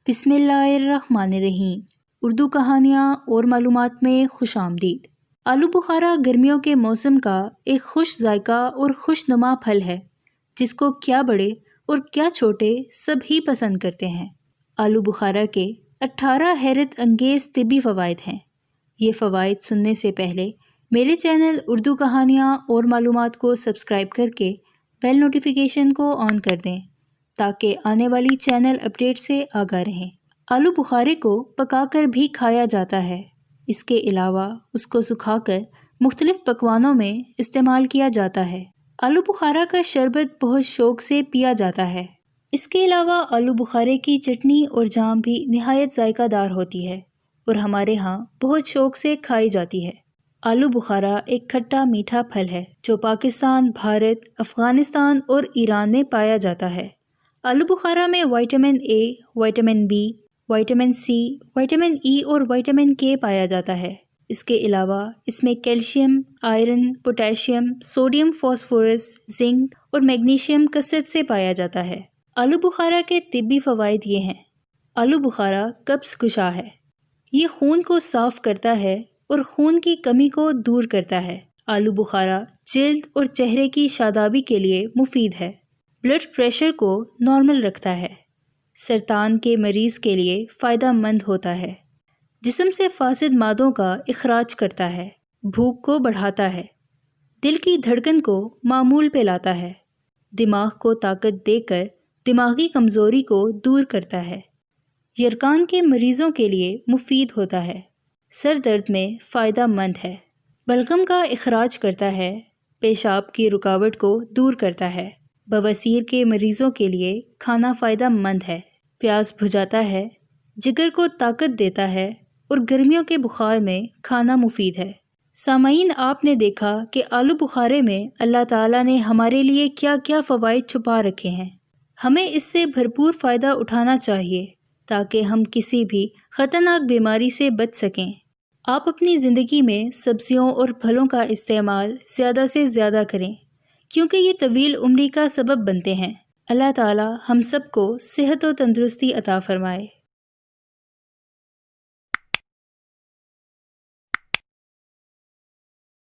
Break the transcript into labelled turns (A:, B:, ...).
A: بسم اللہ الرحمن الرحیم۔ اردو کہانیاں اور معلومات میں خوش آمدید۔ آلو بخارا گرمیوں کے موسم کا ایک خوش ذائقہ اور خوش نما پھل ہے جس کو کیا بڑے اور کیا چھوٹے سب ہی پسند کرتے ہیں۔ آلو بخارا کے 18 حیرت انگیز طبی فوائد ہیں۔ یہ فوائد سننے سے پہلے میرے چینل اردو کہانیاں اور معلومات کو سبسکرائب کر کے بیل نوٹیفیکیشن کو آن کر دیں تاکہ آنے والی چینل اپڈیٹ سے آگاہ رہیں۔ آلو بخارے کو پکا کر بھی کھایا جاتا ہے۔ اس کے علاوہ اس کو سکھا کر مختلف پکوانوں میں استعمال کیا جاتا ہے۔ آلو بخارا کا شربت بہت شوق سے پیا جاتا ہے۔ اس کے علاوہ آلو بخارے کی چٹنی اور جام بھی نہایت ذائقہ دار ہوتی ہے اور ہمارے ہاں بہت شوق سے کھائی جاتی ہے۔ آلو بخارا ایک کھٹا میٹھا پھل ہے جو پاکستان، بھارت، افغانستان اور ایران میں پایا جاتا ہے۔ آلو بخارا میں vitamin A, vitamin B, vitamin C, vitamin E اور وٹامن کے پایا جاتا ہے۔ اس کے علاوہ اس میں calcium, iron, potassium, sodium phosphorus, zinc اور میگنیشیم کثرت سے پایا جاتا ہے۔ آلو بخارا کے طبی فوائد یہ ہیں۔ آلو بخارا قبض کشا ہے۔ یہ خون کو صاف کرتا ہے اور خون کی کمی کو دور کرتا ہے۔ آلو بخارا جلد اور چہرے کی شادابی کے لیے مفید ہے۔ بلڈ پریشر کو نارمل رکھتا ہے۔ سرطان کے مریض کے لیے فائدہ مند ہوتا ہے۔ جسم سے فاسد مادوں کا اخراج کرتا ہے۔ بھوک کو بڑھاتا ہے۔ دل کی دھڑکن کو معمول پہ لاتا ہے۔ دماغ کو طاقت دے کر دماغی کمزوری کو دور کرتا ہے۔ یرقان کے مریضوں کے لیے مفید ہوتا ہے۔ سر درد میں فائدہ مند ہے۔ بلغم کا اخراج کرتا ہے۔ پیشاب کی رکاوٹ کو دور کرتا ہے۔ بواسیر کے مریضوں کے لیے کھانا فائدہ مند ہے۔ پیاس بجھاتا ہے۔ جگر کو طاقت دیتا ہے اور گرمیوں کے بخار میں کھانا مفید ہے۔ سامعین، آپ نے دیکھا کہ آلو بخارے میں اللہ تعالیٰ نے ہمارے لیے کیا کیا فوائد چھپا رکھے ہیں۔ ہمیں اس سے بھرپور فائدہ اٹھانا چاہیے تاکہ ہم کسی بھی خطرناک بیماری سے بچ سکیں۔ آپ اپنی زندگی میں سبزیوں اور پھلوں کا استعمال زیادہ سے زیادہ کریں کیونکہ یہ طویل عمری کا سبب بنتے ہیں۔ اللہ تعالیٰ ہم سب کو صحت و تندرستی عطا فرمائے۔